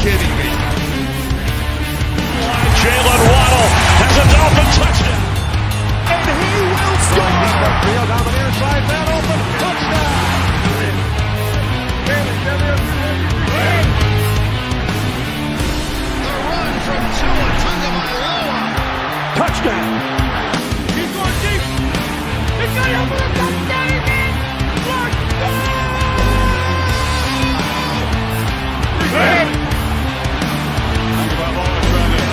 kidding me? Jalen Waddle has a Dolphin touchdown. And he will score! Field down the near side, man open, touchdown! The run from Tagovailoa. Touchdown! He's going deep. He's going over the touchdown again. Tagovailoa trying to make up for it.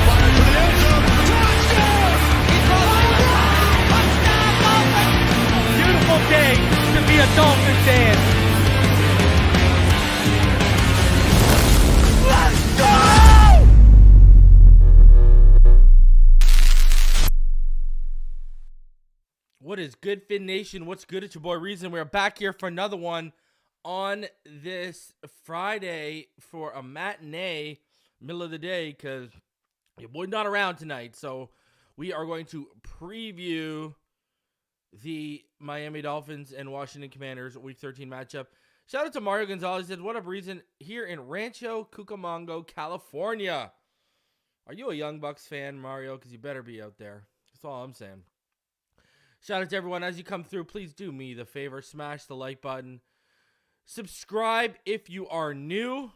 Fire to the end zone. Touchdown! Beautiful day to be a Dolphins fan. Let's go! What is good, Fin Nation? What's good? It's your boy Reason. We're back here for another one on this Friday for a matinee, middle of the day, because your boy's not around tonight. So we are going to preview the Miami Dolphins and Washington Commanders Week 13 matchup. Shout out to Mario Gonzalez. Said, what up, Reason? Here in Rancho Cucamonga, California. Are you a Young Bucks fan, Mario? Because you better be out there. That's all I'm saying. Shout out to everyone. As you come through, please do me the favor. Smash the like button. Subscribe if you are new.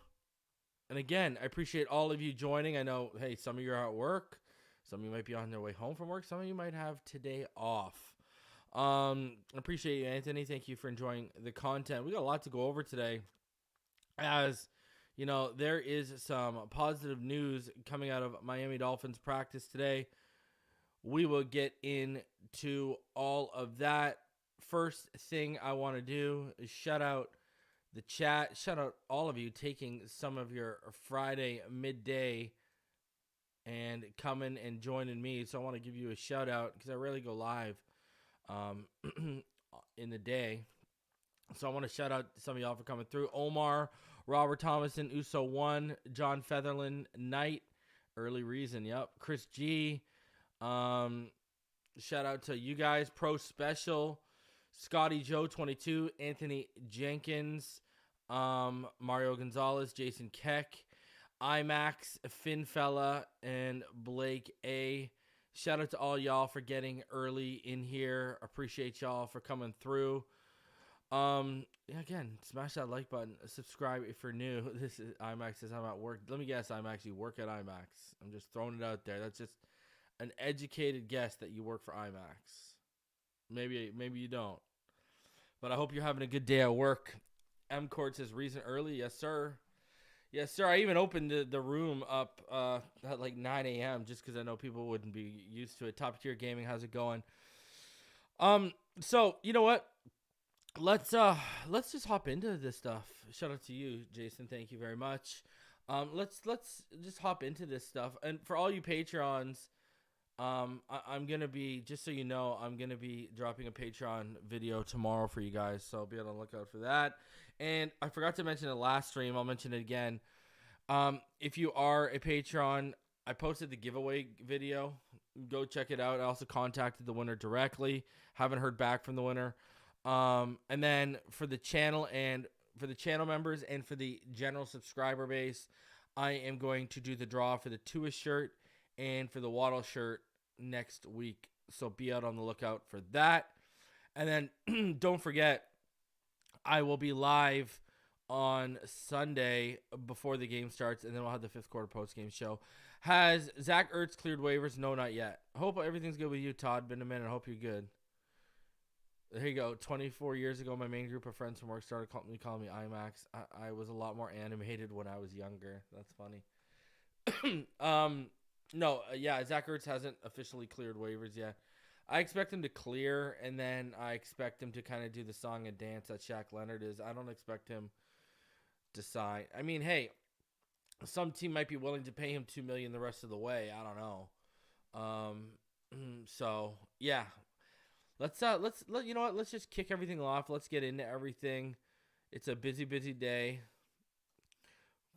And again, I appreciate all of you joining. I know, hey, some of you are at work. Some of you might be on their way home from work. Some of you might have today off. I appreciate you, Anthony. Thank you for enjoying the content. We got a lot to go over today. As you know, there is some positive news coming out of Miami Dolphins practice today. We will get into all of that. First thing I want to do is shout out the chat. Shout out all of you taking some of your Friday midday and coming and joining me. So I want to give you a shout out because I rarely go live in the day. So I want to shout out some of y'all for coming through. Omar, Robert Thomason, Uso1, John Featherland, Knight, Early Reason, yep. Chris G, shout out to you guys. Pro Special, Scotty Joe 22, Anthony Jenkins, Mario Gonzalez, Jason Keck, IMAX, Finfella, and Blake A. Shout out to all y'all for getting early in here. Appreciate y'all for coming through. Again, smash that like button. Subscribe if you're new. This is IMAX says I'm at work. Let me guess, IMAX, you work at IMAX. I'm just throwing it out there. That's just an educated guess that you work for IMAX. Maybe you don't. But I hope you're having a good day at work. M Court says Reason early. Yes, sir. Yes, sir. I even opened the room up at like 9 a.m. just because I know people wouldn't be used to it. Top Tier Gaming, how's it going? So you know what? Let's just hop into this stuff. Shout out to you, Jason. Thank you very much. Let's just hop into this stuff. And for all you Patreons, I'm gonna be, just so you know, I'm gonna be dropping a Patreon video tomorrow for you guys, so be on the lookout for that. And I forgot to mention it last stream. I'll mention it again. If you are a Patreon, I posted the giveaway video. Go check it out. I also contacted the winner directly. Haven't heard back from the winner. And then for the channel and for the channel members and for the general subscriber base, I am going to do the draw for the Tua shirt and for the Waddle shirt next week. So be out on the lookout for that. And then don't forget, I will be live on Sunday before the game starts, and then we'll have the fifth quarter post-game show. Has Zach Ertz cleared waivers? No, not yet. Hope everything's good with you, Todd. Been a minute. I hope you're good. There you go. 24 years ago, my main group of friends from work started calling me IMAX. I was a lot more animated when I was younger. That's funny. Yeah, Zach Ertz hasn't officially cleared waivers yet. I expect him to clear, and then I expect him to kind of do the song and dance that Shaq Leonard is. I don't expect him to sign. I mean, hey, some team might be willing to pay him $2 million the rest of the way. I don't know. So yeah, let's you know what? Let's just kick everything off. Let's get into everything. It's a busy day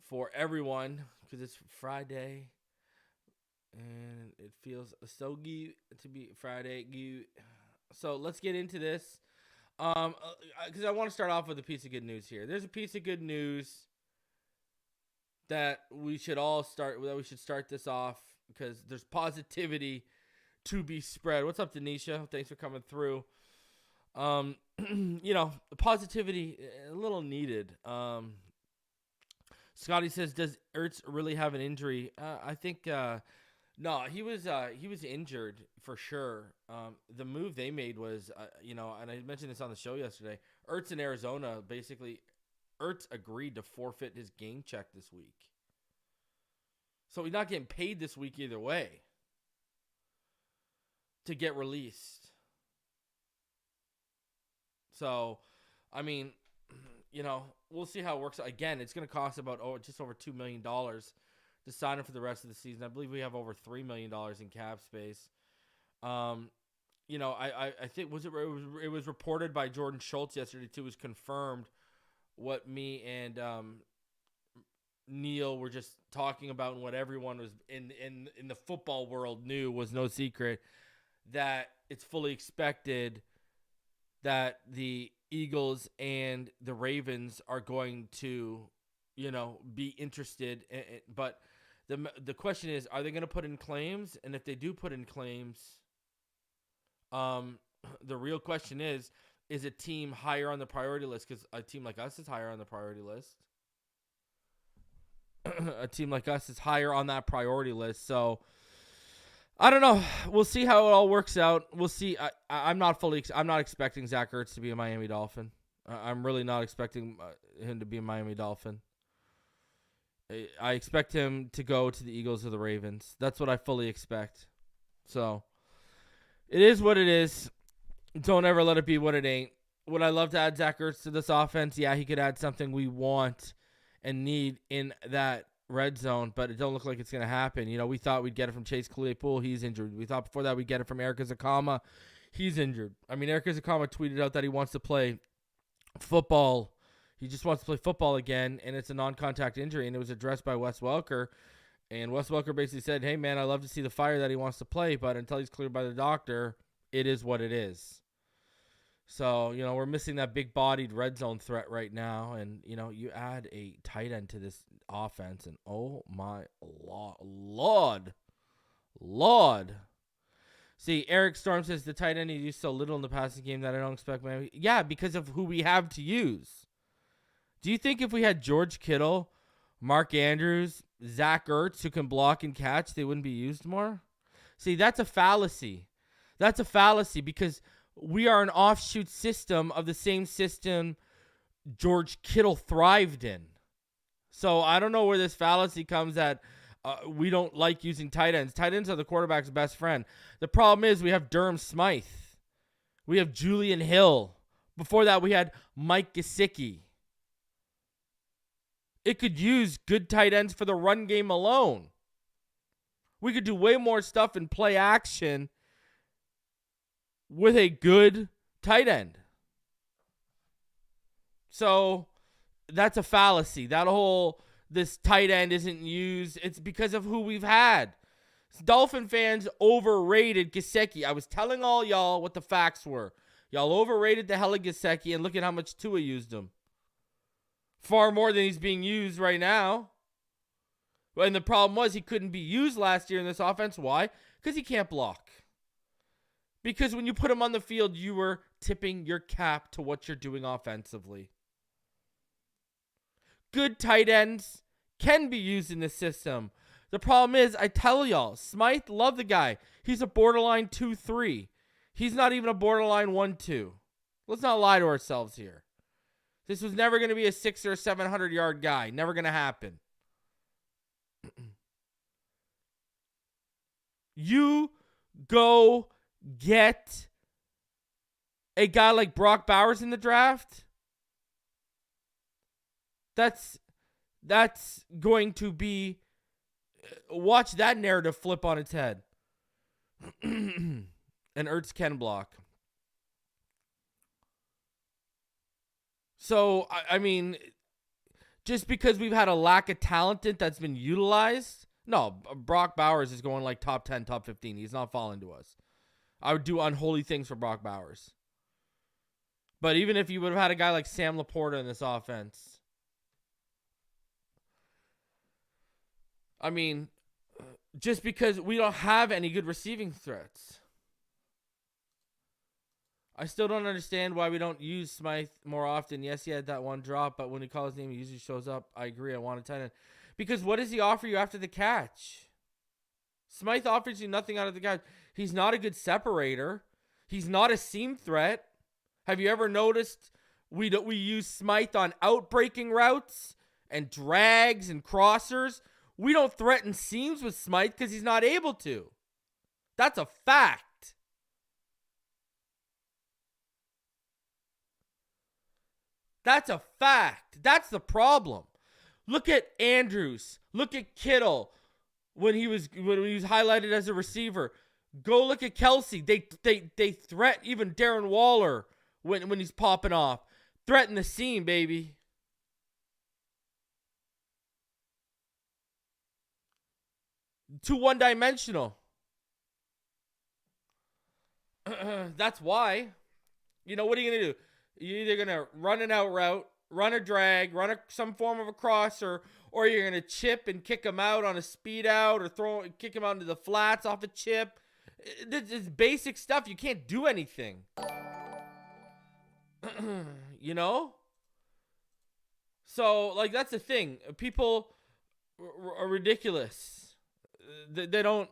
for everyone because it's Friday. And it feels so good to be Friday. Good. So let's get into this. Because I want to start off with a piece of good news here. There's a piece of good news that we should start this off because there's positivity to be spread. What's up, Denisha? Thanks for coming through. Positivity a little needed. Scotty says, does Ertz really have an injury? I think no, he was injured for sure. The move they made was, and I mentioned this on the show yesterday. Ertz in Arizona, basically, Ertz agreed to forfeit his game check this week. So he's not getting paid this week either way to get released. So, I mean, we'll see how it works. Again, it's going to cost about just over $2 million to sign him for the rest of the season. I believe we have over $3 million in cap space. I think it was reported by Jordan Schultz yesterday too. It was confirmed what me and Neil were just talking about and what everyone was in the football world knew was no secret, that it's fully expected that the Eagles and the Ravens are going to, be interested. But the question is, are they going to put in claims? And if they do put in claims, the real question is a team higher on the priority list? Because a team like us is higher on the priority list. A team like us is higher on that priority list. So I don't know. We'll see how it all works out. We'll see. I'm not expecting Zach Ertz to be a Miami Dolphin. I'm really not expecting him to be a Miami Dolphin. I expect him to go to the Eagles or the Ravens. That's what I fully expect. So it is what it is. Don't ever let it be what it ain't. Would I love to add Zach Ertz to this offense? Yeah, he could add something we want and need in that red zone, but it don't look like it's going to happen. We thought we'd get it from Chase Claypool. He's injured. We thought before that we'd get it from Erik Ezukanma. He's injured. I mean, Erik Ezukanma tweeted out that he wants to play football. He just wants to play football again, and it's a non-contact injury, and it was addressed by Wes Welker. And Wes Welker basically said, hey, man, I love to see the fire that he wants to play, but until he's cleared by the doctor, it is what it is. So, we're missing that big-bodied red zone threat right now. And, you add a tight end to this offense, and oh, my Lord. See, Eric Storm says the tight end is used so little in the passing game that I don't expect Miami. Yeah, because of who we have to use. Do you think if we had George Kittle, Mark Andrews, Zach Ertz, who can block and catch, they wouldn't be used more? See, that's a fallacy. That's a fallacy because we are an offshoot system of the same system George Kittle thrived in. So I don't know where this fallacy comes at. We don't like using tight ends. Tight ends are the quarterback's best friend. The problem is we have Durham Smythe. We have Julian Hill. Before that, we had Mike Gesicki. It could use good tight ends for the run game alone. We could do way more stuff in play action with a good tight end. So that's a fallacy. This tight end isn't used. It's because of who we've had. Dolphin fans overrated Gesicki. I was telling all y'all what the facts were. Y'all overrated the hell of Gesicki, and look at how much Tua used him. Far more than he's being used right now. And the problem was he couldn't be used last year in this offense. Why? Because he can't block. Because when you put him on the field, you were tipping your cap to what you're doing offensively. Good tight ends can be used in this system. The problem is, I tell y'all, Smythe, love the guy. He's a borderline 2-3. He's not even a borderline 1-2. Let's not lie to ourselves here. This was never going to be a 600 or 700 yard guy. Never going to happen. You go get a guy like Brock Bowers in the draft. That's going to be, watch that narrative flip on its head. And Ertz can block. So, I mean, just because we've had a lack of talent that's been utilized, no, Brock Bowers is going like top 10, top 15. He's not falling to us. I would do unholy things for Brock Bowers. But even if you would have had a guy like Sam Laporta in this offense, I mean, just because we don't have any good receiving threats. I still don't understand why we don't use Smythe more often. Yes, he had that one drop, but when we call his name, he usually shows up. I agree. I want a tight end. Because what does he offer you after the catch? Smythe offers you nothing out of the catch. He's not a good separator. He's not a seam threat. Have you ever noticed we use Smythe on outbreaking routes and drags and crossers? We don't threaten seams with Smythe because he's not able to. That's a fact. That's a fact. That's the problem. Look at Andrews. Look at Kittle when he was highlighted as a receiver. Go look at Kelsey. They threat even Darren Waller when he's popping off. Threaten the seam, baby. Too one-dimensional. That's why. You know, what are you going to do? You're either going to run an out route, run a drag, some form of a crosser, or you're going to chip and kick him out on a speed out or kick him out into the flats off a chip. It's basic stuff. You can't do anything. You know? So, like, that's the thing. People are ridiculous. They don't.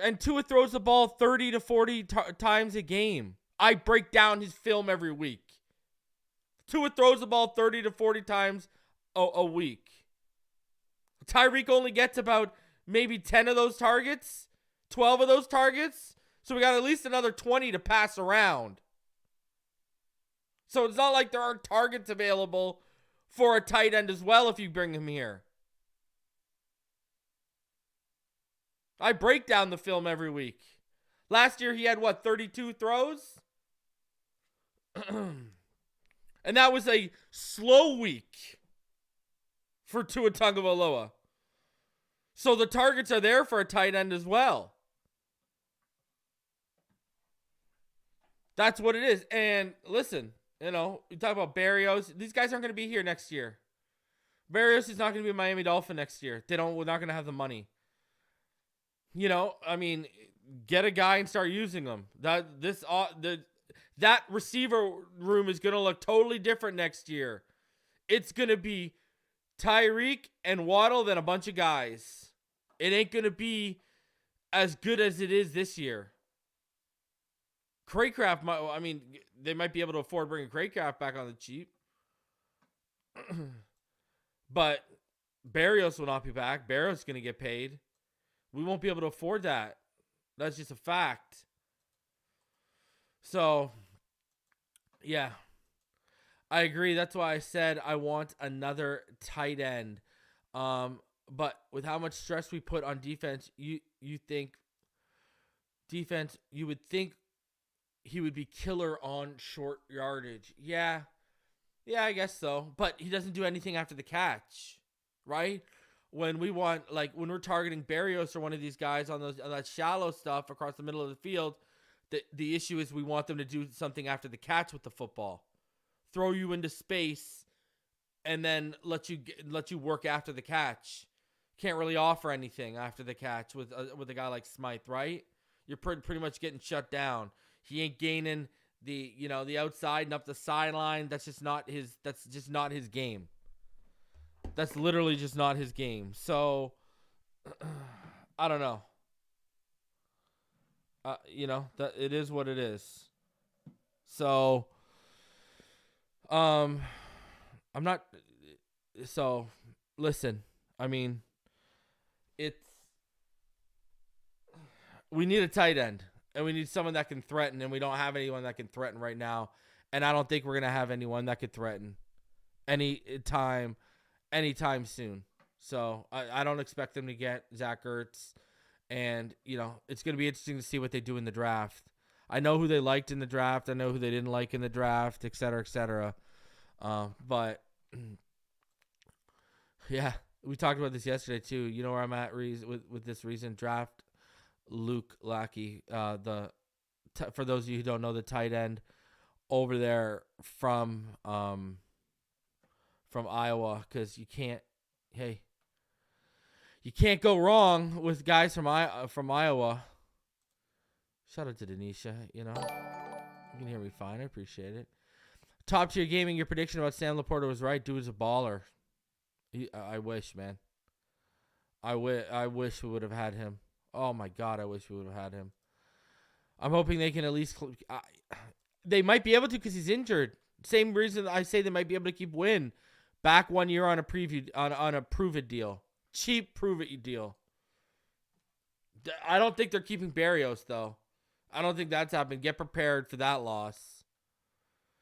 And Tua throws the ball 30 to 40 times a game. I break down his film every week. Tua throws the ball 30 to 40 times a week. Tyreek only gets about maybe 10 of those targets, 12 of those targets. So we got at least another 20 to pass around. So it's not like there aren't targets available for a tight end as well if you bring him here. I break down the film every week. Last year he had 32 throws? And that was a slow week for Tua Tagovailoa. So the targets are there for a tight end as well. That's what it is. And listen, you talk about Berrios. These guys aren't going to be here next year. Berrios is not going to be a Miami Dolphin next year. We're not going to have the money. Get a guy and start using them. That receiver room is going to look totally different next year. It's going to be Tyreek and Waddle than a bunch of guys. It ain't going to be as good as it is this year. Craycraft, they might be able to afford bringing Craycraft back on the cheap. But Berrios will not be back. Berrios is going to get paid. We won't be able to afford that. That's just a fact. So, yeah. I agree. That's why I said I want another tight end. But with how much stress we put on defense, you would think he would be killer on short yardage. Yeah, I guess so. But he doesn't do anything after the catch, right? When we're targeting Berrios or one of these guys on that shallow stuff across the middle of the field, the issue is we want them to do something after the catch with the football, throw you into space, and then let you work after the catch. Can't really offer anything after the catch with a guy like Smythe, right? You're pretty much getting shut down. He ain't gaining the outside and up the sideline. That's just not his game. That's literally just not his game. So, I don't know. That it is what it is. So, I'm not. So, listen. We need a tight end, and we need someone that can threaten, and we don't have anyone that can threaten right now. And I don't think we're gonna have anyone that could threaten anytime soon. So I don't expect them to get Zach Ertz. And, it's going to be interesting to see what they do in the draft. I know who they liked in the draft. I know who they didn't like in the draft, et cetera, et cetera. But, yeah, we talked about this yesterday, too. You know where I'm at with this recent draft? Luke Lackey, for those of you who don't know, the tight end over there from Iowa, because you you can't go wrong with guys from Iowa. Shout out to Denisha, you know. You can hear me fine. I appreciate it. Top tier gaming, your prediction about Sam Laporta was right. Dude is a baller. I wish, man. I wish we would have had him. Oh, my God, I wish we would have had him. I'm hoping they can at least... they might be able to because he's injured. Same reason I say they might be able to keep Wynn back 1 year on a on a prove-it deal. Cheap prove-it deal. I don't think they're keeping Berrios, though. I don't think that's happened. Get prepared for that loss.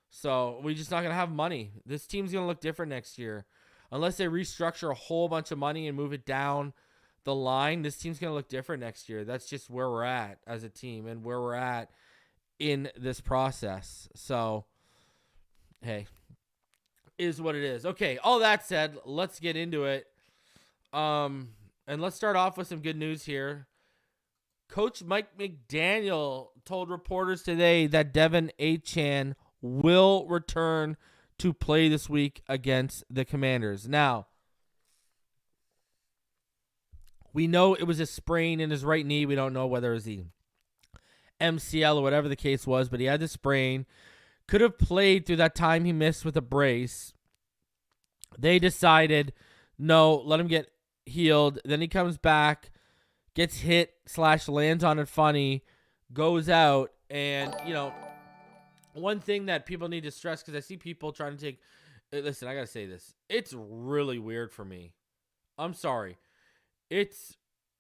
So we're just not going to have money. This team's going to look different next year. Unless they restructure a whole bunch of money and move it down the line, this team's going to look different next year. That's just where we're at as a team and where we're at in this process. So, hey, is what it is. Okay, all that said, let's get into it. And let's start off with some good news here. Coach Mike McDaniel told reporters today that Devin Achane will return to play this week against the Commanders. Now, we know it was a sprain in his right knee. We don't know whether it was the MCL or whatever the case was, but he had the sprain. Could have played through that time he missed with a brace. They decided, no, let him get healed. Then he comes back, gets hit / lands on it funny, goes out, and, you know, one thing that people need to stress, because I see people trying to take... Listen, I got to say this. It's really weird for me. I'm sorry. It's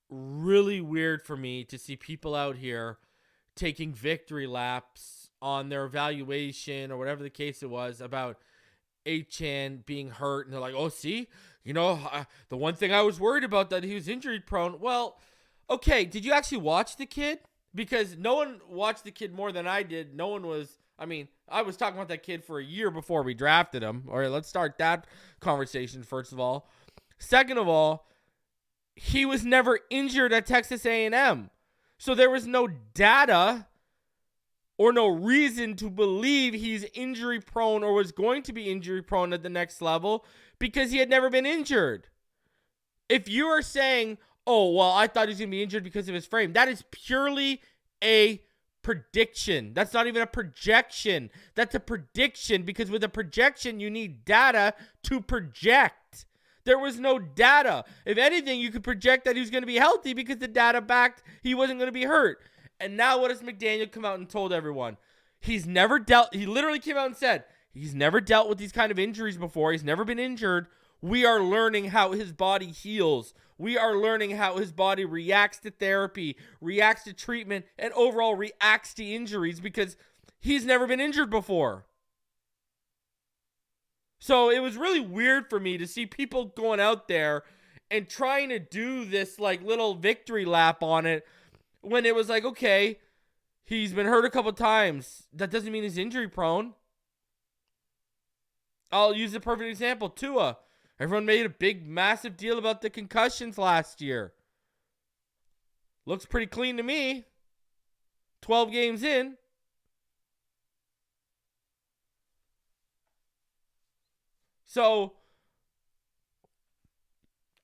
really weird for me to see people out here taking victory laps on their evaluation or whatever the case it was about Achane being hurt. And they're like, oh, see? You know, the one thing I was worried about that he was injury prone. Well, okay, did you actually watch the kid? Because no one watched the kid more than I did. No one was... I mean, I was talking about that kid for a year before we drafted him. All right, let's start that conversation first of all. Second of all, he was never injured at Texas A&M. So there was no data or no reason to believe he's injury prone or was going to be injury prone at the next level because he had never been injured. If you are saying, oh, well, I thought he was going to be injured because of his frame, that is purely a prediction. That's not even a projection. That's a prediction, because with a projection, you need data to project. There was no data. If anything, you could project that he was going to be healthy because the data backed he wasn't going to be hurt. And now what does McDaniel come out and told everyone? He literally came out and said, he's never dealt with these kind of injuries before. He's never been injured. We are learning how his body heals. We are learning how his body reacts to therapy, reacts to treatment, and overall reacts to injuries because he's never been injured before. So it was really weird for me to see people going out there and trying to do this like little victory lap on it when it was like, okay, he's been hurt a couple times. That doesn't mean he's injury prone. I'll use a perfect example, Tua. Everyone made a big, massive deal about the concussions last year. Looks pretty clean to me. 12 games in. So,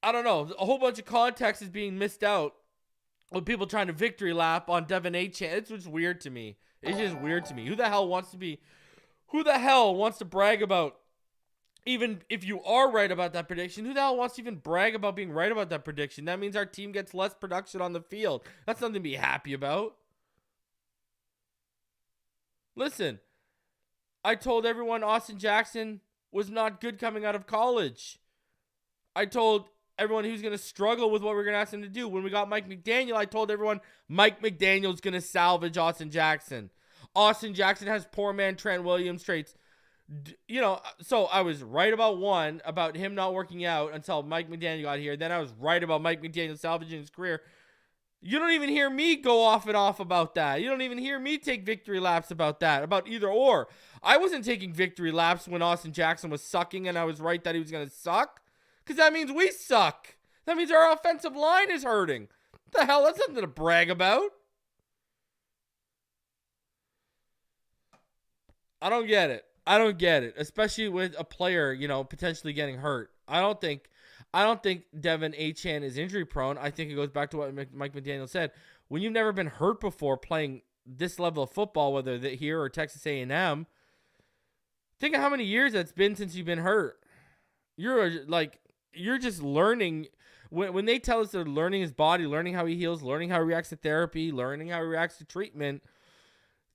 I don't know. A whole bunch of context is being missed out with people trying to victory lap on Devin Achane. It's just weird to me. It's just weird to me. Who the hell wants to brag about, even if you are right about that prediction, who the hell wants to even brag about being right about that prediction? That means our team gets less production on the field. That's nothing to be happy about. Listen, I told everyone Austin Jackson was not good coming out of college. I told everyone he was going to struggle with what we were going to ask him to do. When we got Mike McDaniel, I told everyone Mike McDaniel's going to salvage Austin Jackson. Austin Jackson has poor man Trent Williams traits. You know, so I was right about one, about him not working out until Mike McDaniel got here. Then I was right about Mike McDaniel salvaging his career. You don't even hear me go off and off about that. You don't even hear me take victory laps about that, about either or. I wasn't taking victory laps when Austin Jackson was sucking and I was right that he was going to suck, because that means we suck. That means our offensive line is hurting. What the hell? That's nothing to brag about. I don't get it. Especially with a player, you know, potentially getting hurt. I I don't think Devin Achane is injury prone. I think it goes back to what Mike McDaniel said. When you've never been hurt before playing this level of football, whether here or Texas A&M, think of how many years that's been since you've been hurt. You're just learning. When they tell us they're learning his body, learning how he heals, learning how he reacts to therapy, learning how he reacts to treatment,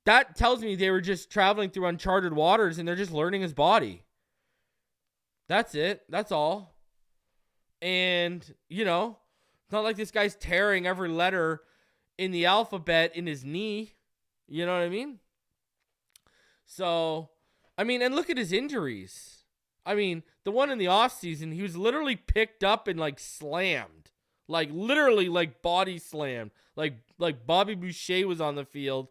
that tells me they were just traveling through uncharted waters and they're just learning his body. That's it. That's all. And, it's not like this guy's tearing every letter in the alphabet in his knee. You know what I mean? So, and look at his injuries. The one in the offseason, he was literally picked up and, slammed. Literally, body slammed. Like Bobby Boucher was on the field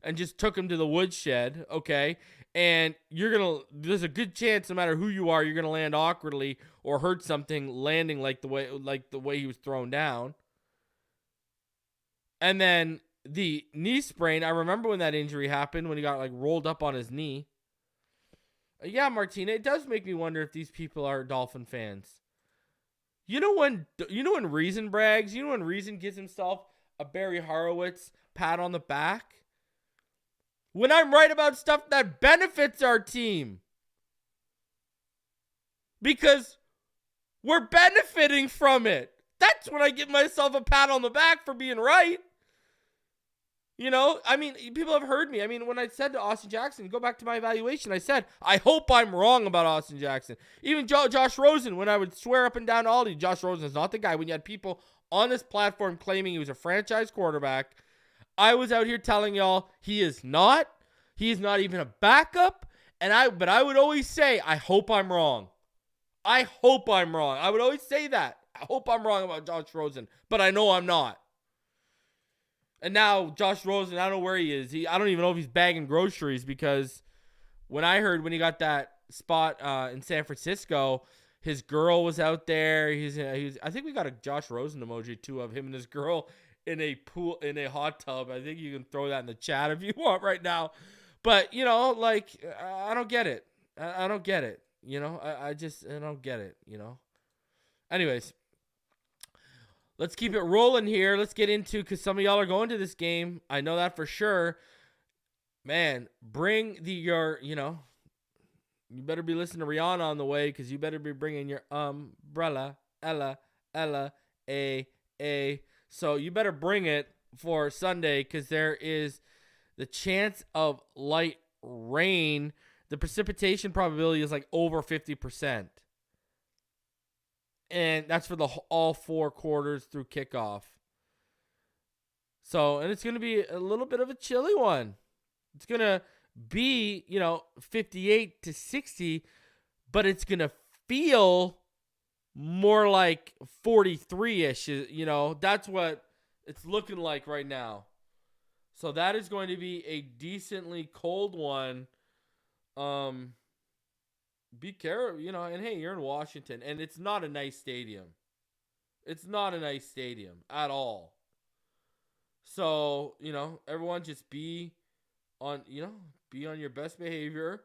and just took him to the woodshed, okay? And there's a good chance no matter who you are, you're going to land awkwardly or hurt something landing like the way he was thrown down. And then the knee sprain, I remember when that injury happened, when he got rolled up on his knee. Yeah, Martina, it does make me wonder if these people are Dolphin fans. You know when Reason brags? You know when Reason gives himself a Barry Horowitz pat on the back? When I'm right about stuff that benefits our team. Because we're benefiting from it. That's when I give myself a pat on the back for being right. People have heard me. When I said to Austin Jackson, go back to my evaluation, I said, I hope I'm wrong about Austin Jackson. Even Josh Rosen, when I would swear up and down to Aldi, Josh Rosen is not the guy. When you had people on this platform claiming he was a franchise quarterback, I was out here telling y'all he is not. He is not even a backup. But I would always say, I hope I'm wrong. I hope I'm wrong. I would always say that. I hope I'm wrong about Josh Rosen, but I know I'm not. And now Josh Rosen, I don't know where he is. I don't even know if he's bagging groceries, because when he got that spot in San Francisco, his girl was out there. I think we got a Josh Rosen emoji too of him and his girl in a pool, in a hot tub. I think you can throw that in the chat if you want right now. But I don't get it. I don't get it. I don't get it. Anyways. Let's keep it rolling here. Let's get into, because some of y'all are going to this game. I know that for sure. Man, bring you better be listening to Rihanna on the way, because you better be bringing your umbrella, Ella, A. So you better bring it for Sunday, because there is the chance of light rain. The precipitation probability is over 50%. And that's for all 4 quarters through kickoff. So, and it's going to be a little bit of a chilly one. It's going to be, 58 to 60, but it's going to feel more like 43-ish. That's what it's looking like right now. So that is going to be a decently cold one. Be careful, and hey, you're in Washington, and it's not a nice stadium. It's not a nice stadium at all. So, everyone just be on your best behavior.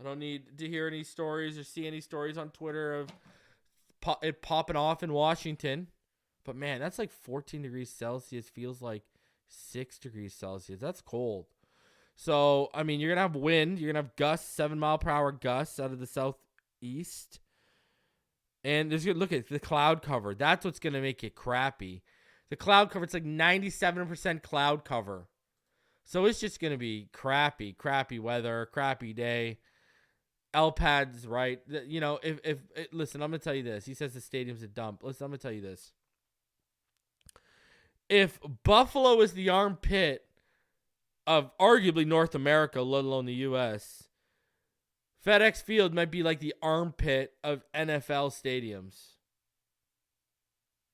I don't need to hear any stories or see any stories on Twitter of it popping off in Washington. But man, that's 14 degrees Celsius, feels like 6 degrees Celsius. That's cold. So, you're going to have wind. You're going to have gusts, 7-mile-per-hour gusts out of the southeast. And look at the cloud cover. That's what's going to make it crappy. The cloud cover, it's 97% cloud cover. So it's just going to be crappy weather, crappy day. L-Pad's right. Listen, I'm going to tell you this. He says the stadium's a dump. Listen, I'm going to tell you this. If Buffalo is the armpit of arguably North America, let alone the U.S., FedEx Field might be like the armpit of NFL stadiums.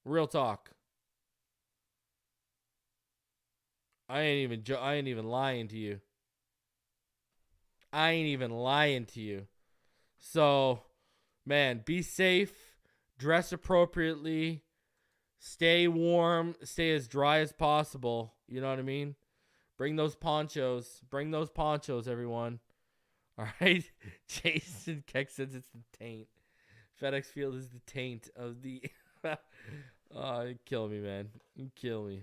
Real talk. I ain't even lying to you. So, man, be safe, dress appropriately, stay warm, stay as dry as possible. You know what I mean? Bring those ponchos, everyone. All right? Jason Keck says it's the taint. FedEx Field is the taint of the. Oh, you kill me, man. You kill me.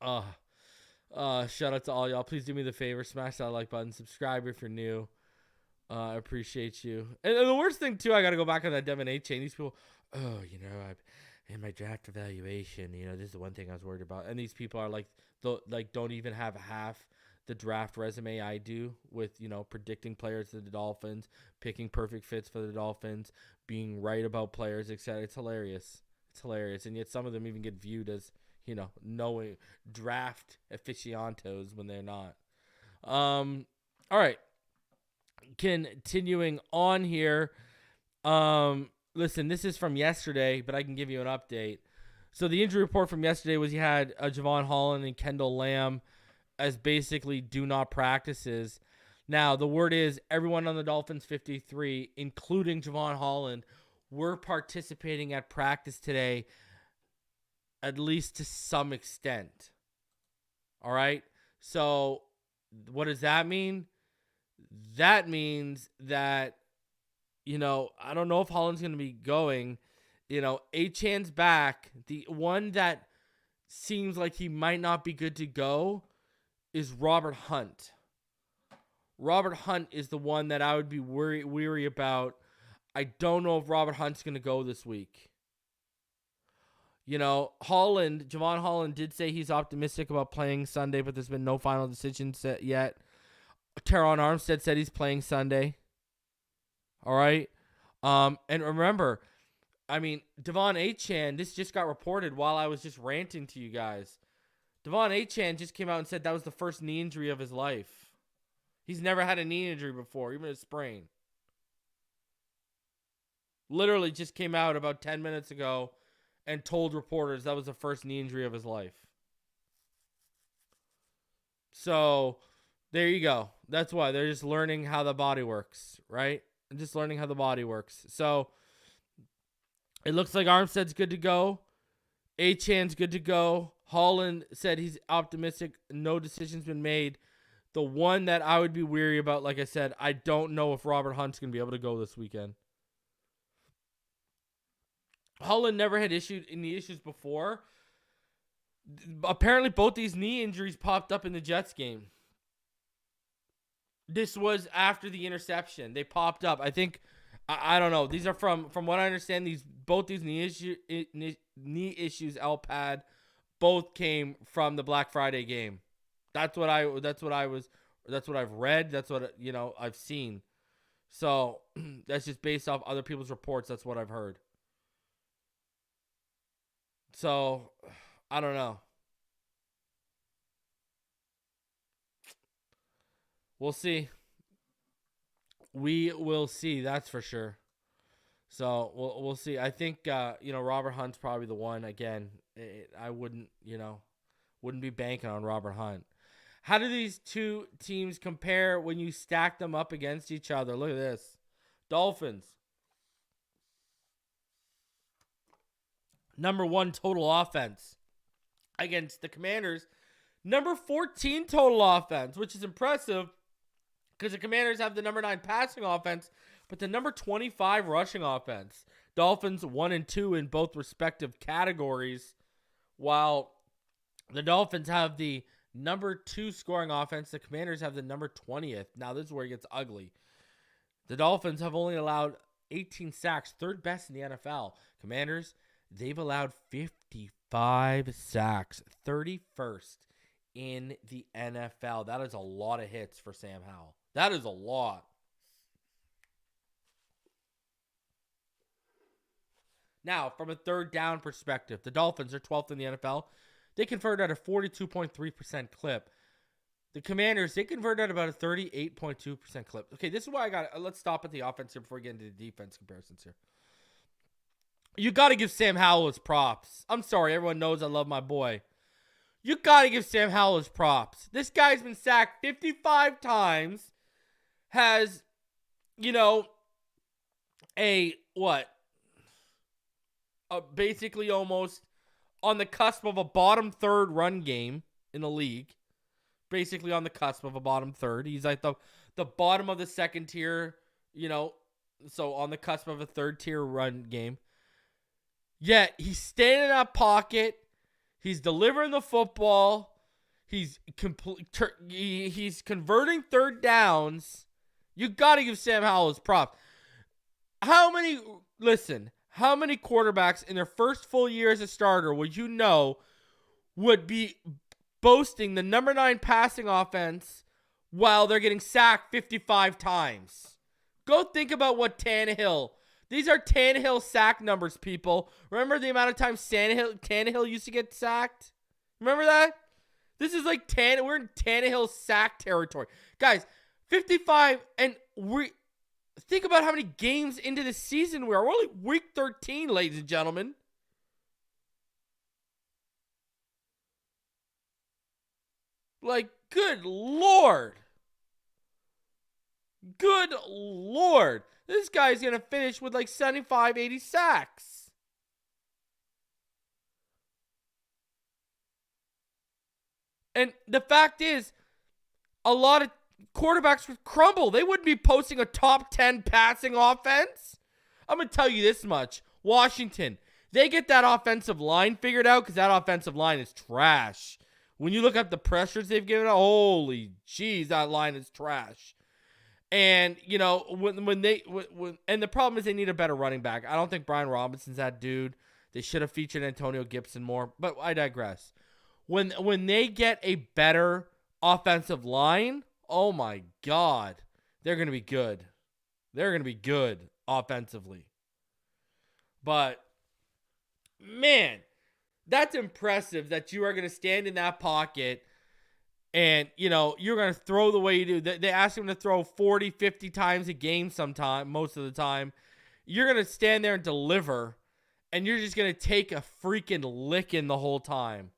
Shout out to all y'all. Please do me the favor, smash that like button, subscribe if you're new. I appreciate you. And the worst thing too, I gotta go back on that Devin Achane. These people, in my draft evaluation, this is the one thing I was worried about. And these people are like don't even have half the draft resume I do with, predicting players to the Dolphins, picking perfect fits for the Dolphins, being right about players, etc. It's hilarious. It's hilarious. And yet some of them even get viewed as, knowing draft aficionados when they're not. All right. Continuing on here. Listen, this is from yesterday, but I can give you an update. So the injury report from yesterday was you had Javon Holland and Kendall Lamb as basically do not practices. Now, the word is everyone on the Dolphins 53, including Javon Holland, were participating at practice today, at least to some extent. All right? So what does that mean? That means that, I don't know if Holland's going to be going. Achane's back. The one that seems like he might not be good to go is Robert Hunt. Robert Hunt is the one that I would be weary about. I don't know if Robert Hunt's going to go this week. Javon Holland did say he's optimistic about playing Sunday, but there's been no final decision set yet. Teron Armstead said he's playing Sunday. All right. And remember, Devon Achane, this just got reported while I was just ranting to you guys. Devon Achane just came out and said that was the first knee injury of his life. He's never had a knee injury before, even a sprain. Literally just came out about 10 minutes ago and told reporters that was the first knee injury of his life. So, there you go. That's why they're just learning how the body works, right? Just learning how the body works. So, it looks like Armstead's good to go. Achane's good to go. Holland said he's optimistic. No decision's been made. The one that I would be weary about, like I said, I don't know if Robert Hunt's going to be able to go this weekend. Holland never had knee issues before. Apparently, both these knee injuries popped up in the Jets game. This was after the interception. They popped up. I think, I don't know. These are from what I understand. Both these knee issues Alpad both came from the Black Friday game. That's what I've read. That's what I've seen. So that's just based off other people's reports. That's what I've heard. So I don't know. We'll see. We will see. That's for sure. So we'll see. I think Robert Hunt's probably the one. Again, I wouldn't be banking on Robert Hunt. How do these two teams compare when you stack them up against each other? Look at this. Dolphins. Number 1 total offense against the Commanders. Number 14 total offense, which is impressive because the Commanders have the number 9 passing offense, but the number 25 rushing offense. Dolphins 1 and 2 in both respective categories, while the Dolphins have the number 2 scoring offense. The Commanders have the number 20th. Now this is where it gets ugly. The Dolphins have only allowed 18 sacks, third best in the NFL. Commanders, they've allowed 55 sacks, 31st in the NFL. That is a lot of hits for Sam Howell. That is a lot. Now, from a third down perspective, the Dolphins are 12th in the NFL. They convert at a 42.3% clip. The Commanders, they convert at about a 38.2% clip. Okay, this is why let's stop at the offense here before we get into the defense comparisons here. You got to give Sam Howell his props. I'm sorry, everyone knows I love my boy. You got to give Sam Howell his props. This guy's been sacked 55 times. Has, basically almost on the cusp of a bottom third run game in the league. Basically on the cusp of a bottom third. He's like the bottom of the second tier, So on the cusp of a third-tier run game. Yet he's staying in that pocket. He's delivering the football. He's converting third downs. You got to give Sam Howell his props. How many quarterbacks in their first full year as a starter would be boasting the number 9 passing offense while they're getting sacked 55 times? Go think about what these are Tannehill sack numbers, people. Remember the amount of times Tannehill used to get sacked? Remember that? This is like we're in Tannehill sack territory. Guys, 55, and think about how many games into the season we are. We're only week 13, ladies and gentlemen. Like, good Lord. Good Lord. This guy's going to finish with like 75, 80 sacks. And the fact is, a lot of quarterbacks would crumble. They wouldn't be posting a top 10 passing offense. I'm going to tell you this much. Washington, they get that offensive line figured out because that offensive line is trash. When you look at the pressures they've given out, holy jeez, that line is trash. And, you know, when the problem is they need a better running back. I don't think Brian Robinson's that dude. They should have featured Antonio Gibson more, but I digress. When they get a better offensive line, oh my God, they're going to be good. They're going to be good offensively. But, man, that's impressive that you are going to stand in that pocket and, you know, you're going to throw the way you do. They ask him to throw 40, 50 times a game most of the time. You're going to stand there and deliver, and you're just going to take a freaking licking the whole time.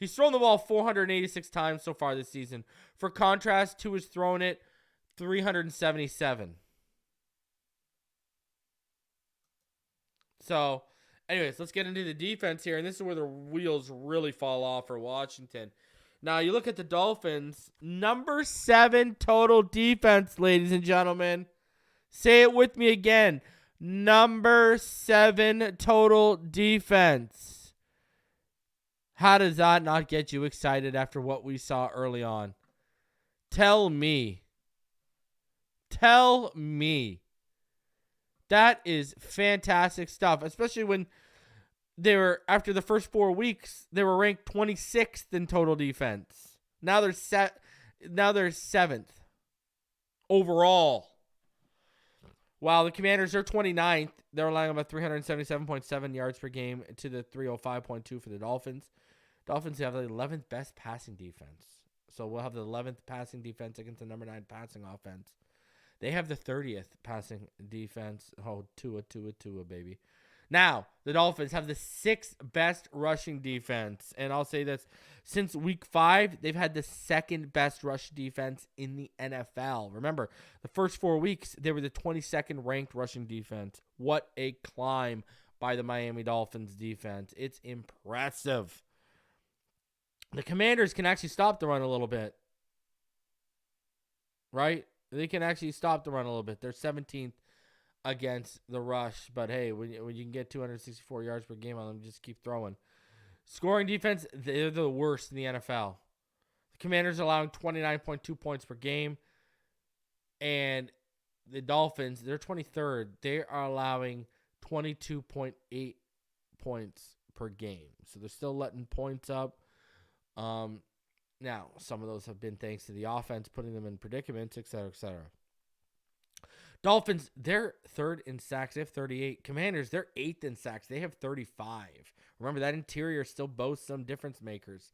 He's thrown the ball 486 times so far this season. For contrast, Tua has thrown it 377. So, anyways, let's get into the defense here, and this is where the wheels really fall off for Washington. Now, you look at the Dolphins, number 7 total defense, ladies and gentlemen. Say it with me again. Number 7 total defense. How does that not get you excited after what we saw early on? Tell me. That is fantastic stuff, especially when after the first 4 weeks, they were ranked 26th in total defense. Now they're 7th overall. While the Commanders are 29th, they're allowing about 377.7 yards per game to the 305.2 for the Dolphins. Dolphins have the 11th best passing defense. So we'll have the 11th passing defense against the number 9 passing offense. They have the 30th passing defense. Oh, Tua, baby. Now, the Dolphins have the 6th best rushing defense. And I'll say this. Since week 5, they've had the 2nd best rush defense in the NFL. Remember, the first 4 weeks, they were the 22nd ranked rushing defense. What a climb by the Miami Dolphins defense. It's impressive. The Commanders can actually stop the run a little bit. Right? They can actually stop the run a little bit. They're 17th against the rush. But, hey, when you can get 264 yards per game on them, just keep throwing. Scoring defense, they're the worst in the NFL. The Commanders are allowing 29.2 points per game. And the Dolphins, they're 23rd. They are allowing 22.8 points per game. So they're still letting points up. Now, some of those have been thanks to the offense, putting them in predicaments, et cetera, et cetera. Dolphins, they're 3rd in sacks. They have 38. Commanders, they're 8th in sacks. They have 35. Remember, that interior still boasts some difference makers.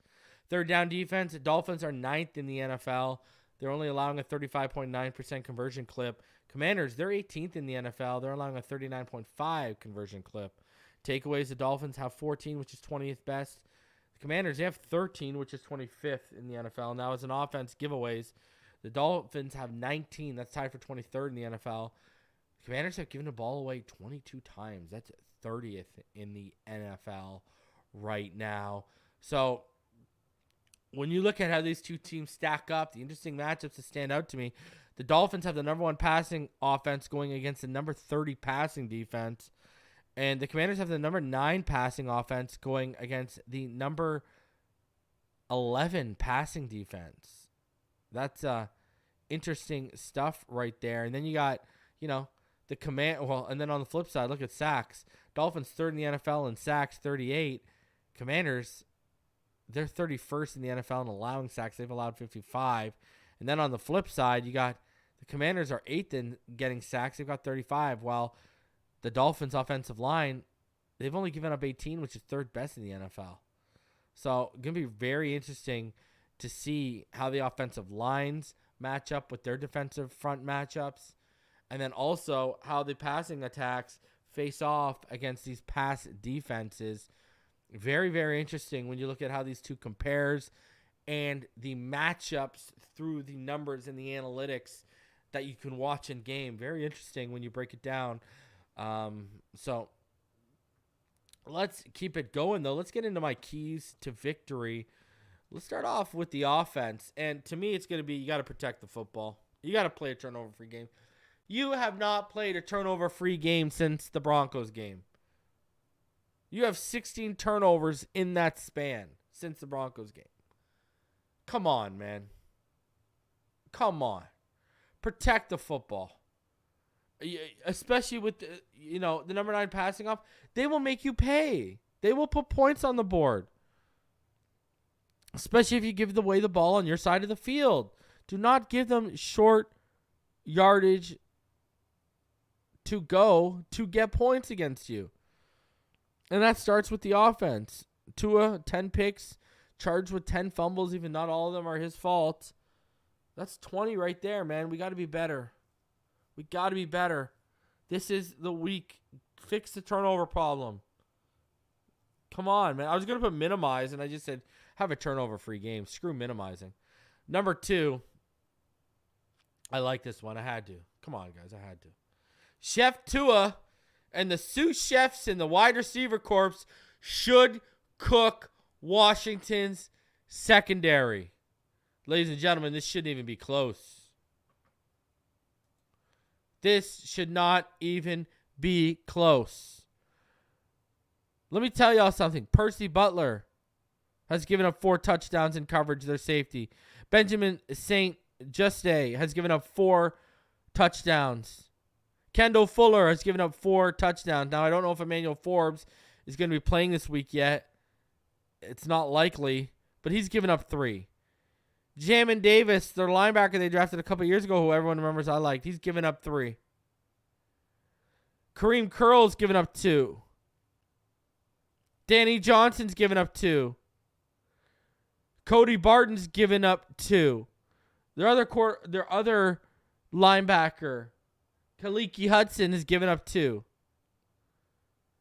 Third down defense, Dolphins are 9th in the NFL. They're only allowing a 35.9% conversion clip. Commanders, they're 18th in the NFL. They're allowing a 39.5% conversion clip. Takeaways, the Dolphins have 14, which is 20th best. The Commanders, they have 13, which is 25th in the NFL. Now, as an offense, giveaways, the Dolphins have 19. That's tied for 23rd in the NFL. The Commanders have given the ball away 22 times. That's 30th in the NFL right now. So, when you look at how these two teams stack up, the interesting matchups that stand out to me, the Dolphins have the number 1 passing offense going against the number 30 passing defense. And the Commanders have the number 9 passing offense going against the number 11 passing defense. That's interesting stuff right there. And then you got, and then on the flip side, look at sacks. Dolphins 3rd in the NFL in sacks, 38. Commanders, they're 31st in the NFL in allowing sacks. They've allowed 55. And then on the flip side, you got the Commanders are 8th in getting sacks. They've got 35, while the Dolphins' offensive line, they've only given up 18, which is 3rd best in the NFL. So, going to be very interesting to see how the offensive lines match up with their defensive front matchups, and then also how the passing attacks face off against these pass defenses. Very, very interesting when you look at how these two compares and the matchups through the numbers and the analytics that you can watch in game. Very interesting when you break it down. So let's keep it going, though. Let's get into my keys to victory. Let's start off with the offense. And to me, it's going to be you got to protect the football. You got to play a turnover-free game. You have not played a turnover-free game since the Broncos game. You have 16 turnovers in that span since the Broncos game. Come on, man. Come on. Protect the football. Especially with the number 9 passing off, they will make you pay. They will put points on the board. Especially if you give away the ball on your side of the field. Do not give them short yardage to go to get points against you. And that starts with the offense. Tua, 10 picks, charged with 10 fumbles, even not all of them are his fault. That's 20 right there, man. We got to be better. We got to be better. This is the week. Fix the turnover problem. Come on, man. I was going to put minimize, and I just said have a turnover-free game. Screw minimizing. Number 2. I like this one. I had to. Come on, guys. I had to. Chef Tua and the sous chefs in the wide receiver corps should cook Washington's secondary. Ladies and gentlemen, this shouldn't even be close. This should not even be close. Let me tell y'all something. Percy Butler has given up 4 touchdowns in coverage, their safety. Benjamin St. Juste has given up 4 touchdowns. Kendall Fuller has given up 4 touchdowns. Now, I don't know if Emmanuel Forbes is going to be playing this week yet. It's not likely, but he's given up 3. Jamin Davis, their linebacker they drafted a couple years ago, who everyone remembers I liked, he's given up 3. Kareem Curl's given up 2. Danny Johnson's given up 2. Cody Barton's given up 2. Their other linebacker, Kaliki Hudson, has given up 2.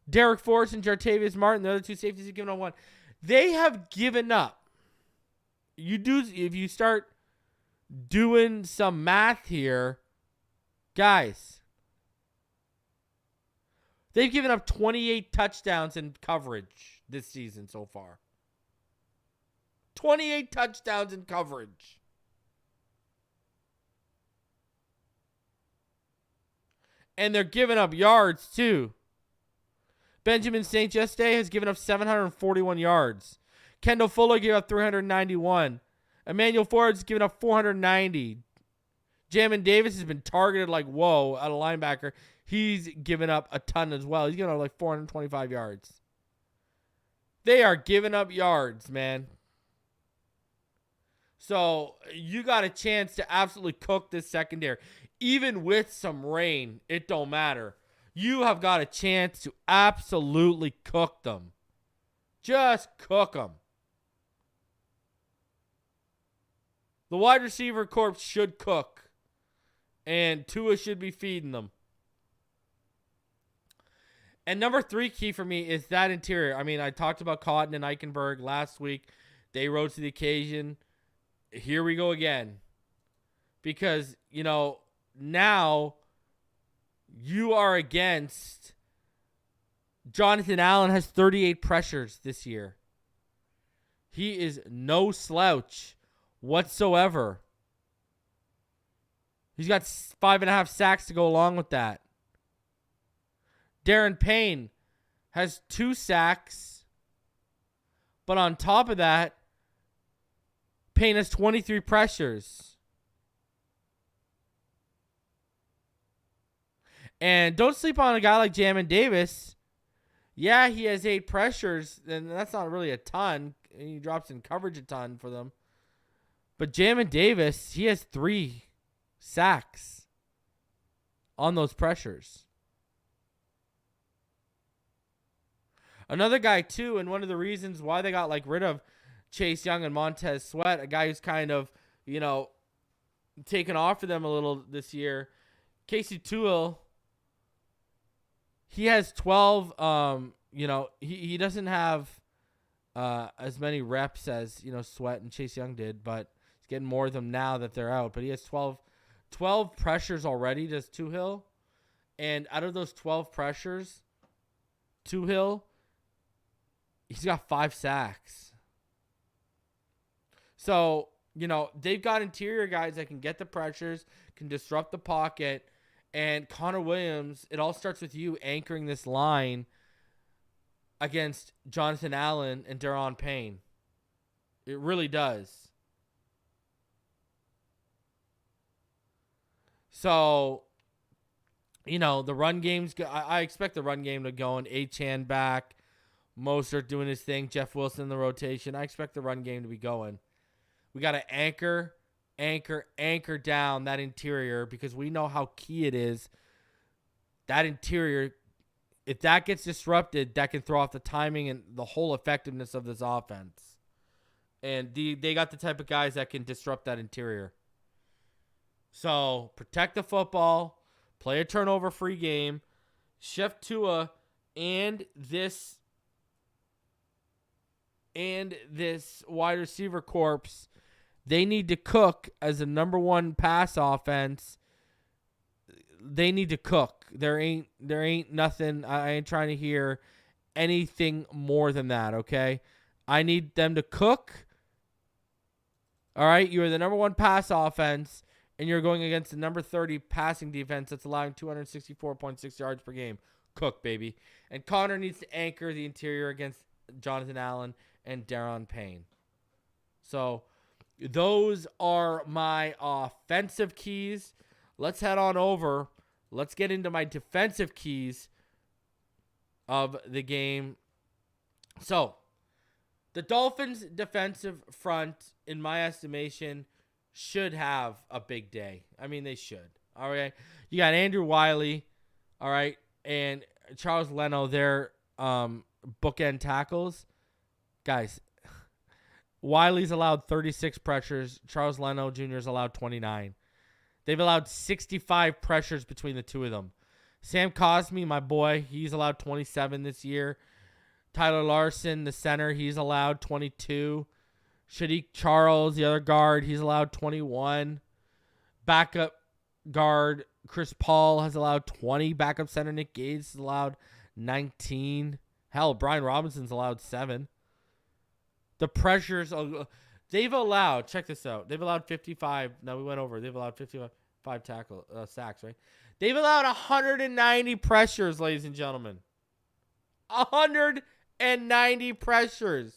Derek Forrest and Jartavius Martin, the other 2 safeties, have given up 1. They have given up. If you start doing some math here, guys, they've given up 28 touchdowns in coverage this season so far. 28 touchdowns in coverage. And they're giving up yards too. Benjamin St. Juste has given up 741 yards. Kendall Fuller gave up 391. Emmanuel Forbes has given up 490. Jamin Davis has been targeted like whoa at a linebacker. He's given up a ton as well. He's given up like 425 yards. They are giving up yards, man. So you got a chance to absolutely cook this secondary. Even with some rain, it don't matter. You have got a chance to absolutely cook them. Just cook them. The wide receiver corps should cook. And Tua should be feeding them. And number 3 key for me is that interior. I mean, I talked about Cotton and Eichenberg last week. They rose to the occasion. Here we go again. Because, now you are against Jonathan Allen has 38 pressures this year. He is no slouch whatsoever. He's got 5.5 sacks to go along with that. Darren Payne has 2 sacks. But on top of that, Payne has 23 pressures. And don't sleep on a guy like Jamin Davis. Yeah, he has 8 pressures, and that's not really a ton. He drops in coverage a ton for them. But Jamin Davis, he has 3 sacks on those pressures. Another guy, too, and one of the reasons why they got rid of Chase Young and Montez Sweat, a guy who's kind of, taken off for them a little this year, Casey Toohill, he has 12, he doesn't have as many reps as, Sweat and Chase Young did, but he's getting more of them now that they're out. But he has 12 pressures already, does Toohill. And out of those 12 pressures, Toohill, he's got 5 sacks. So, they've got interior guys that can get the pressures, can disrupt the pocket. And Connor Williams, it all starts with you anchoring this line against Jonathan Allen and Daron Payne. It really does. So, the run game's I expect the run game to go in. Achane back. Mostert doing his thing. Jeff Wilson in the rotation. I expect the run game to be going. We got to anchor down that interior because we know how key it is. That interior, if that gets disrupted, that can throw off the timing and the whole effectiveness of this offense. And they got the type of guys that can disrupt that interior. So protect the football, play a turnover-free game, shift Tua and this wide receiver corpse. They need to cook as a number 1 pass offense. They need to cook. There ain't nothing. I ain't trying to hear anything more than that, okay? I need them to cook. All right, you're the number 1 pass offense, and you're going against the number 30 passing defense that's allowing 264.6 yards per game. Cook, baby. And Connor needs to anchor the interior against Jonathan Allen and Daron Payne. So those are my offensive keys. Let's head on over. Let's get into my defensive keys of the game. So, the Dolphins' defensive front, in my estimation, should have a big day. I mean, they should. All right. You got Andrew Wiley, all right, and Charles Leno, their bookend tackles. Guys, Wiley's allowed 36 pressures. Charles Leno Jr. has allowed 29. They've allowed 65 pressures between the two of them. Sam Cosmi, my boy, he's allowed 27 this year. Tyler Larson, the center, he's allowed 22. Shadiq Charles, the other guard, he's allowed 21. Backup guard Chris Paul has allowed 20. Backup center Nick Gates has allowed 19. Hell, Brian Robinson's allowed 7. The pressures, they've allowed, check this out, they've allowed 55. No, we went over. They've allowed 55 sacks, right? They've allowed 190 pressures, ladies and gentlemen. 190 pressures.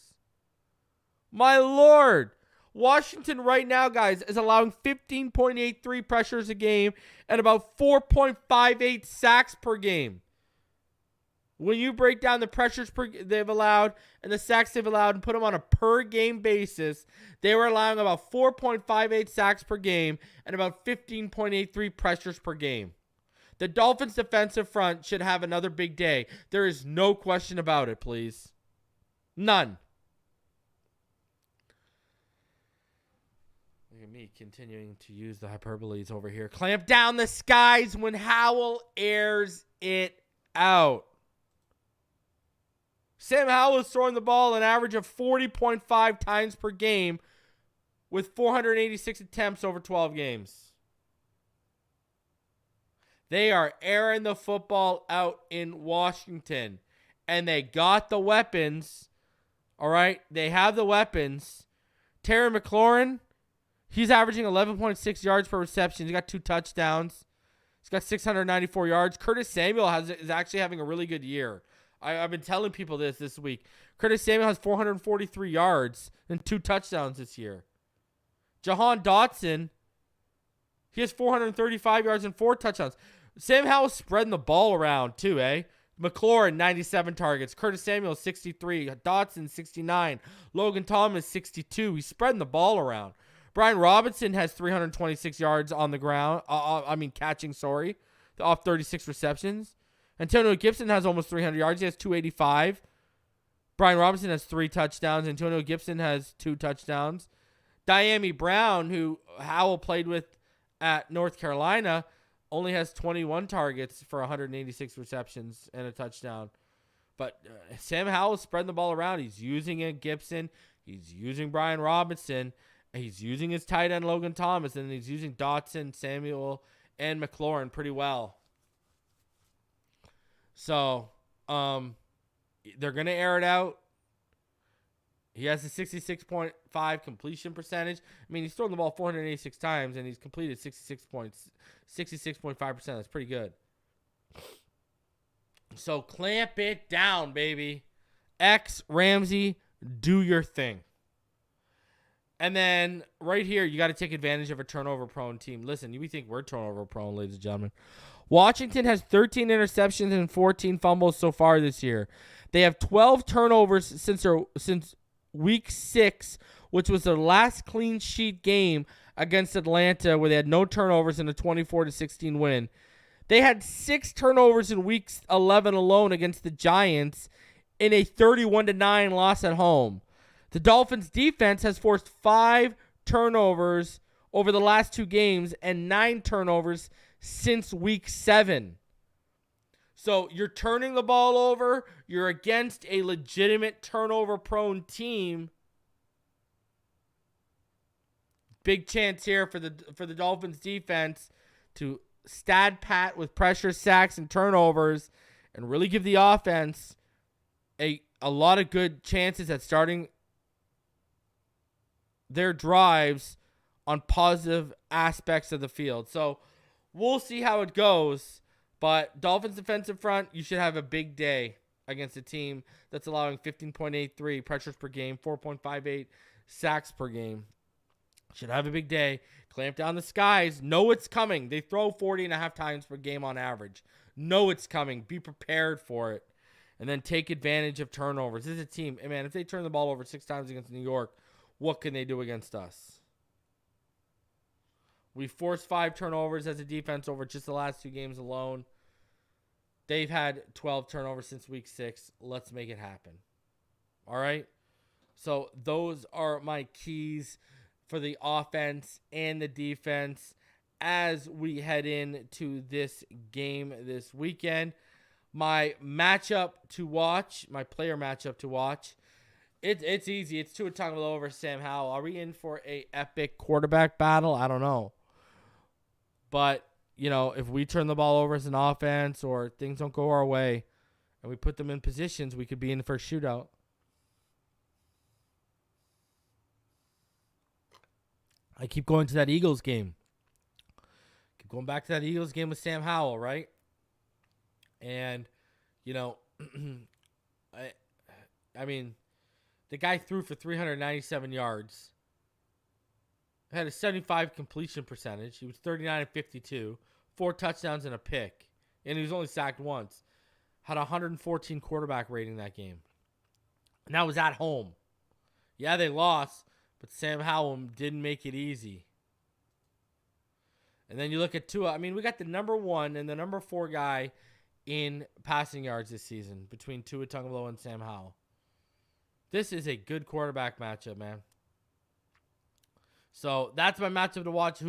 My Lord. Washington right now, guys, is allowing 15.83 pressures a game and about 4.58 sacks per game. When you break down the pressures they've allowed and the sacks they've allowed and put them on a per-game basis, they were allowing about 4.58 sacks per game and about 15.83 pressures per game. The Dolphins' defensive front should have another big day. There is no question about it, please. None. Look at me continuing to use the hyperboles over here. Clamp down the skies when Howell airs it out. Sam Howell is throwing the ball an average of 40.5 times per game with 486 attempts over 12 games. They are airing the football out in Washington, and they got the weapons All right? They have the weapons. Terry McLaurin, he's averaging 11.6 yards per reception. He's got 2 touchdowns. He's got 694 yards. Curtis Samuel is actually having a really good year. I've been telling people this week. Curtis Samuel has 443 yards and 2 touchdowns this year. Jahan Dotson, he has 435 yards and 4 touchdowns. Sam Howell's spreading the ball around too, eh? McLaurin, 97 targets. Curtis Samuel, 63. Dotson, 69. Logan Thomas, 62. He's spreading the ball around. Brian Robinson has 326 yards on the ground. Catching, off 36 receptions. Antonio Gibson has almost 300 yards. He has 285. Brian Robinson has 3 touchdowns. Antonio Gibson has 2 touchdowns. Diami Brown, who Howell played with at North Carolina, only has 21 targets for 186 receptions and a touchdown. But Sam Howell's spreading the ball around. He's using Gibson. He's using Brian Robinson. He's using his tight end Logan Thomas. And he's using Dotson, Samuel, and McLaurin pretty well. So, they're going to air it out. He has a 66.5 completion percentage. I mean, he's thrown the ball 486 times, and he's completed 66.5%. That's pretty good. So, clamp it down, baby. X, Ramsey, do your thing. And then, right here, you got to take advantage of a turnover-prone team. Listen, we think we're turnover-prone, ladies and gentlemen. Washington has 13 interceptions and 14 fumbles so far this year. They have 12 turnovers since Week 6, which was their last clean sheet game against Atlanta, where they had no turnovers in a 24-16 win. They had 6 turnovers in Week 11 alone against the Giants in a 31-9 loss at home. The Dolphins' defense has forced 5 turnovers over the last 2 games and 9 turnovers since Week 7. So you're turning the ball over. You're against a legitimate turnover-prone team. Big chance here for the Dolphins defense to stat pat with pressure, sacks, and turnovers, and really give the offense a lot of good chances at starting their drives on positive aspects of the field. So we'll see how it goes. But Dolphins defensive front, you should have a big day against a team that's allowing 15.83 pressures per game, 4.58 sacks per game. Should have a big day. Clamp down the skies. Know it's coming. They throw 40.5 times per game on average. Know it's coming. Be prepared for it. And then take advantage of turnovers. This is a team. Hey, man, if they turn the ball over 6 times against New York, what can they do against us? We forced 5 turnovers as a defense over just the last 2 games alone. They've had 12 turnovers since Week 6. Let's make it happen. All right? So those are my keys for the offense and the defense as we head into this game this weekend. My matchup to watch, my player matchup to watch, it's easy. It's Tua Tagovailoa versus Sam Howell. Are we in for a epic quarterback battle? I don't know. But, if we turn the ball over as an offense or things don't go our way and we put them in positions, we could be in for a shootout. I keep going to that Eagles game. Keep going back to that Eagles game with Sam Howell, right? And, I mean, the guy threw for 397 yards. Had a 75 completion percentage. He was 39-52, 4 touchdowns and a pick. And he was only sacked once. Had 114 quarterback rating that game. And that was at home. Yeah, they lost, but Sam Howell didn't make it easy. And then you look at Tua. I mean, we got the number 1 and the number 4 guy in passing yards this season between Tua Tagovailoa and Sam Howell. This is a good quarterback matchup, man. So that's my matchup to watch.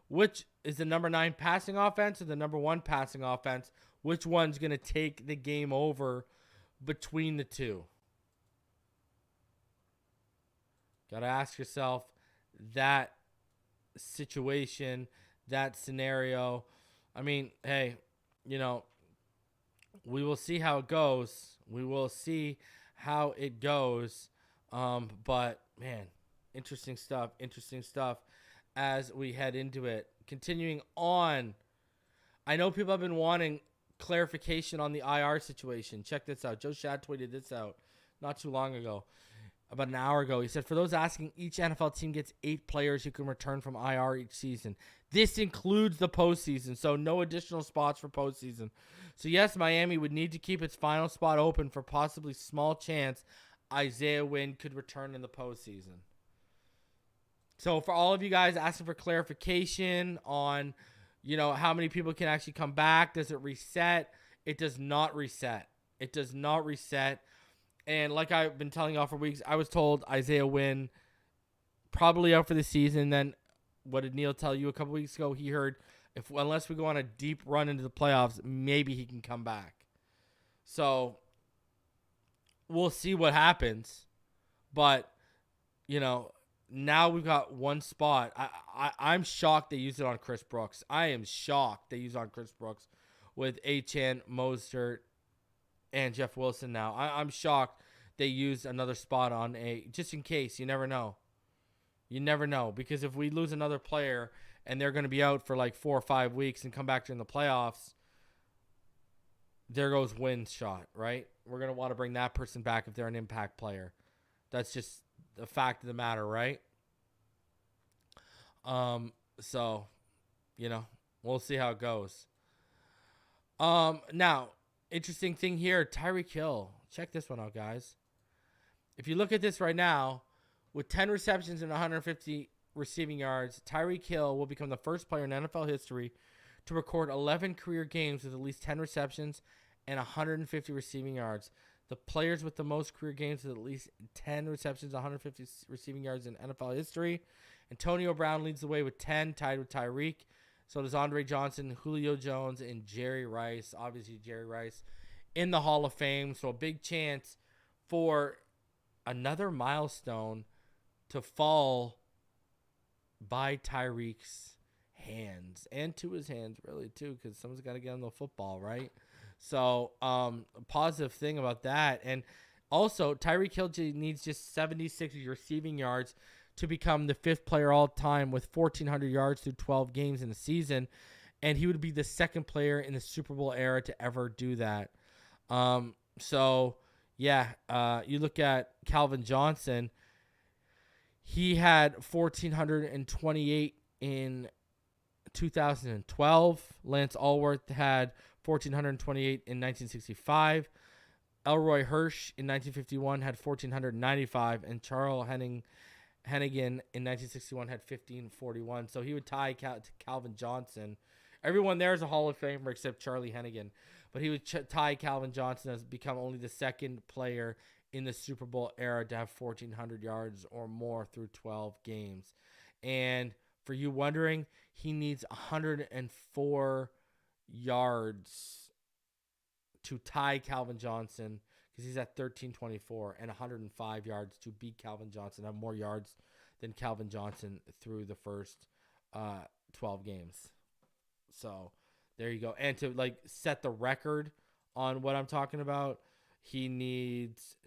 Which is the number 9 passing offense or the number 1 passing offense? Which one's going to take the game over between the two? Got to ask yourself that situation, that scenario. I mean, hey, we will see how it goes. We will see how it goes. But man, interesting stuff. As we head into it. Continuing on, I know people have been wanting clarification on the IR situation. Check this out. Joe Shad tweeted this out not too long ago, about an hour ago. He said, for those asking, each NFL team gets 8 players who can return from IR each season. This includes the postseason, so no additional spots for postseason. So yes, Miami would need to keep its final spot open for possibly small chance Isaiah Wynn could return in the postseason. So for all of you guys asking for clarification on, how many people can actually come back, does it reset? It does not reset. And like I've been telling y'all for weeks, I was told Isaiah Wynn probably out for the season. Then what did Neil tell you a couple weeks ago? He heard unless we go on a deep run into the playoffs, maybe he can come back. So we'll see what happens. But, now we've got one spot. I'm shocked they used it on Chris Brooks. I am shocked they used it on Chris Brooks with Achane, Mostert, and Jeff Wilson now. I'm shocked they used another spot on just in case. You never know. Because if we lose another player and they're going to be out for like 4 or 5 weeks and come back during the playoffs, there goes Wynn's shot, right? We're going to want to bring that person back if they're an impact player. That's just the fact of the matter, right? So, we'll see how it goes. Now, interesting thing here, Tyreek Hill. Check this one out, guys. If you look at this right now, with 10 receptions and 150 receiving yards, Tyreek Hill will become the first player in NFL history to record 11 career games with at least 10 receptions and 150 receiving yards. The players with the most career games with at least 10 receptions, 150 receiving yards in NFL history. Antonio Brown leads the way with 10, tied with Tyreek. So does Andre Johnson, Julio Jones, and Jerry Rice. Obviously, Jerry Rice in the Hall of Fame. So a big chance for another milestone to fall by Tyreek's hands. And to his hands, really, too, because someone's got to get on the football, right? So, a positive thing about that. And also, Tyreek Hill needs just 76 receiving yards to become the 5th player all time with 1,400 yards through 12 games in the season. And he would be the 2nd player in the Super Bowl era to ever do that. You look at Calvin Johnson. He had 1,428 in 2012. Lance Allworth had 1,428 in 1965. Elroy Hirsch in 1951 had 1,495, and Charles Hennigan in 1961 had 1,541. So he would tie to Calvin Johnson. Everyone there is a Hall of Famer except Charlie Hennigan, but he would tie Calvin Johnson as become only the 2nd player in the Super Bowl era to have 1,400 yards or more through 12 games. And for you wondering, he needs 104 yards to tie Calvin Johnson because he's at 1,324, and 105 yards to beat Calvin Johnson, have more yards than Calvin Johnson through the first 12 games. So there you go. And to set the record on what I'm talking about, he needs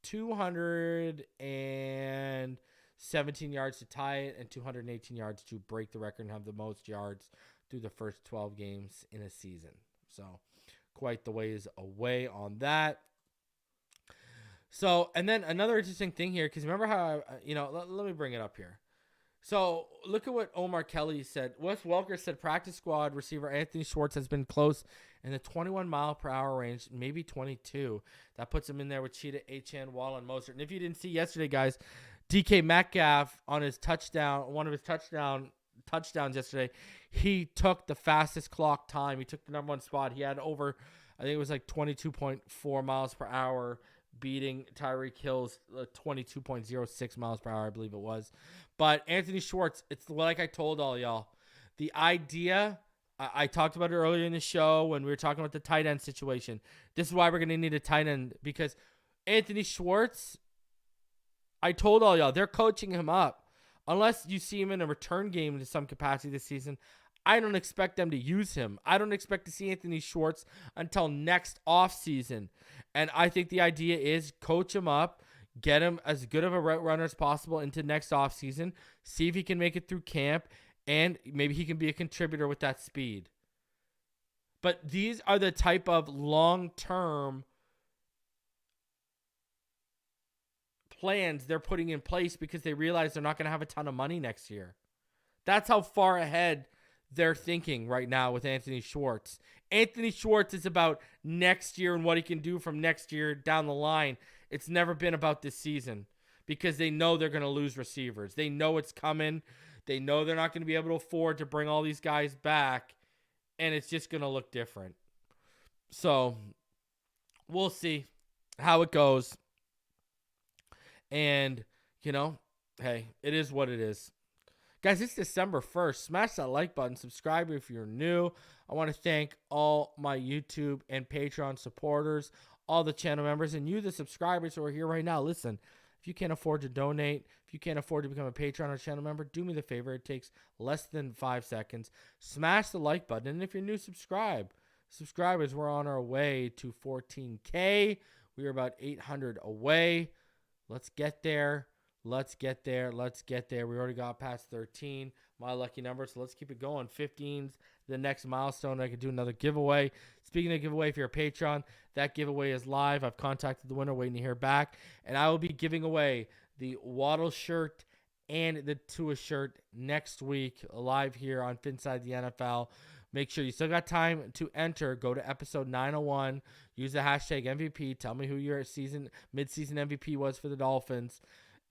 217 yards to tie it and 218 yards to break the record and have the most yards through the first 12 games in a season. So quite the ways away on that. So, and then another interesting thing here, because remember how, let me bring it up here. So look at what Omar Kelly said. Wes Welker said practice squad receiver Anthony Schwartz has been close in the 21 mile per hour range, maybe 22. That puts him in there with Cheetah, Achane, Wall, and Mostert. And if you didn't see yesterday, guys, DK Metcalf on his touchdown, one of his touchdowns yesterday, he took the fastest clock time. He took the number 1 spot. He had over, I think it was 22.4 miles per hour, beating Tyreek Hill's 22.06 miles per hour, I believe it was. But Anthony Schwartz, it's like I told all y'all. The idea, I talked about it earlier in the show when we were talking about the tight end situation. This is why we're going to need a tight end, because Anthony Schwartz, I told all y'all, they're coaching him up. Unless you see him in a return game in some capacity this season, I don't expect them to use him. I don't expect to see Anthony Schwartz until next offseason. And I think the idea is coach him up, get him as good of a route runner as possible into next offseason, see if he can make it through camp, and maybe he can be a contributor with that speed. But these are the type of long-term plans they're putting in place because they realize they're not going to have a ton of money next year. That's how far ahead they're thinking right now with Anthony Schwartz. Anthony Schwartz is about next year and what he can do from next year down the line. It's never been about this season because they know they're going to lose receivers. They know it's coming. They know they're not going to be able to afford to bring all these guys back, and it's just going to look different. So we'll see how it goes. And, hey, it is what it is. Guys, it's December 1st. Smash that like button. Subscribe if you're new. I want to thank all my YouTube and Patreon supporters, all the channel members, and you, the subscribers who are here right now. Listen, if you can't afford to donate, if you can't afford to become a Patreon or channel member, do me the favor. It takes less than 5 seconds. Smash the like button. And if you're new, subscribe. Subscribers, we're on our way to 14K. We are about 800 away. Let's get there. Let's get there. We already got past 13. My lucky number. So let's keep it going. 15's the next milestone. I could do another giveaway. Speaking of giveaway, if you're a Patreon, that giveaway is live. I've contacted the winner, waiting to hear back. And I will be giving away the Waddle shirt and the Tua shirt next week live here on Phinside The NFL. Make sure you still got time to enter. Go to episode 901. Use the hashtag MVP. Tell me who your mid-season MVP was for the Dolphins.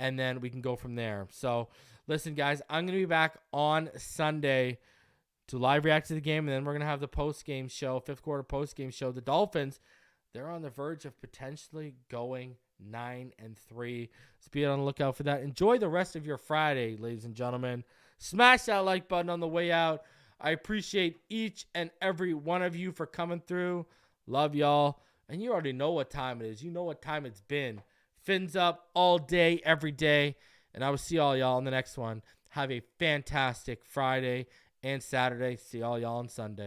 And then we can go from there. So, listen, guys, I'm going to be back on Sunday to live react to the game. And then we're going to have the post-game show, fifth quarter post-game show. The Dolphins, they're on the verge of potentially going 9-3. So be on the lookout for that. Enjoy the rest of your Friday, ladies and gentlemen. Smash that like button on the way out. I appreciate each and every one of you for coming through. Love y'all. And you already know what time it is. You know what time it's been. Fins up all day, every day. And I will see all y'all in the next one. Have a fantastic Friday and Saturday. See all y'all on Sunday.